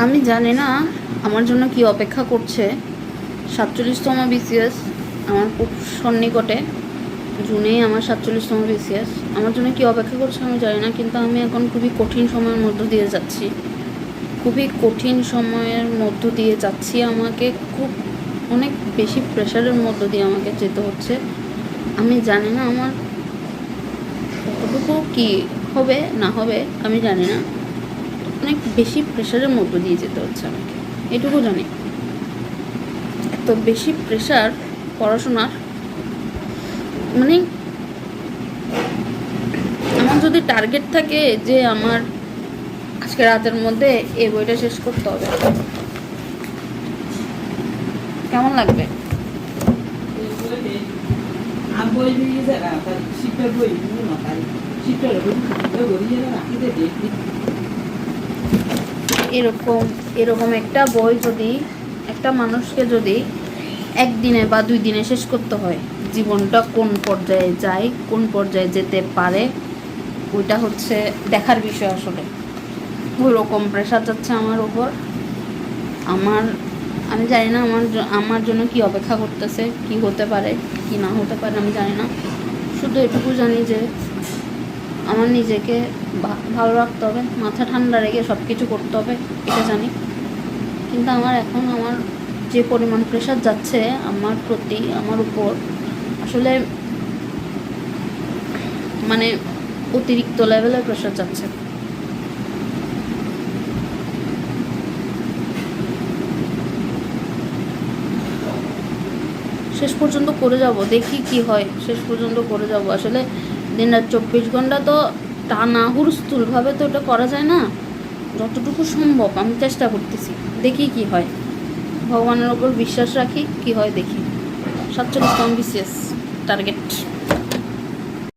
আমি জানি না আমার জন্য কি অপেক্ষা করছে। 47তম বিসিএস আমার খুব সন্নিকটে। জুনেই আমার 47তম বিসিএস। আমার জন্য কি অপেক্ষা করছে আমি জানি না, কিন্তু আমি এখন খুবই কঠিন সময়ের মধ্য দিয়ে যাচ্ছি। খুবই কঠিন সময়ের মধ্য দিয়ে যাচ্ছি। আমাকে খুব অনেক বেশি প্রেশারের মধ্য দিয়ে আমাকে যেতে হচ্ছে। আমি জানি না আমার কতটুকু কি হবে না হবে, আমি জানি না। অনেক বেশি প্রেশারের মধ্য দিয়ে যেতে হচ্ছে আমাকে, এটুকু জানি। এত বেশি প্রেশার পড়াশোনার, মানে আমার যদি টার্গেট থাকে যে আমার আজকে রাতের মধ্যে এই বইটা শেষ করতে হবে, কেমন লাগবে? এরকম একটা বই যদি একটা মানুষকে যদি একদিনে বা 2 দিনে শেষ করতে হয়, জীবনটা কোন পর্যায়ে যায়, কোন পর্যায়ে যেতে পারে, ওইটা হচ্ছে দেখার বিষয়। আসলে ওই রকম প্রেশার যাচ্ছে আমার উপর। আমি জানি না আমার জন্য কি অপেক্ষা করতেছে, কি হতে পারে কি না হতে পারে আমি জানি না। শুধু এটুকু জানি যে আমার নিজেকে ভালো রাখতে হবে, মাথা ঠান্ডা রেখে সব কিছু করতে হবে, এটা জানি। কিন্তু আমার যে পরিমাণ প্রেশার যাচ্ছে আমার উপর, আসলে মানে অতিরিক্ত লেভেলের প্রেশার যাচ্ছে। শেষ পর্যন্ত করে যাব, দেখি কি হয়। শেষ পর্যন্ত করে যাব। আসলে দিন রাত 24 ঘন্টা তো টানা হুড়স্থুলভাবে তো ওটা করা যায় না। যতটুকু সম্ভব আমি চেষ্টা করতেছি, দেখি কি হয়। ভগবানের ওপর বিশ্বাস রাখি, কি হয় দেখি। 47তম বিসিএস টার্গেট।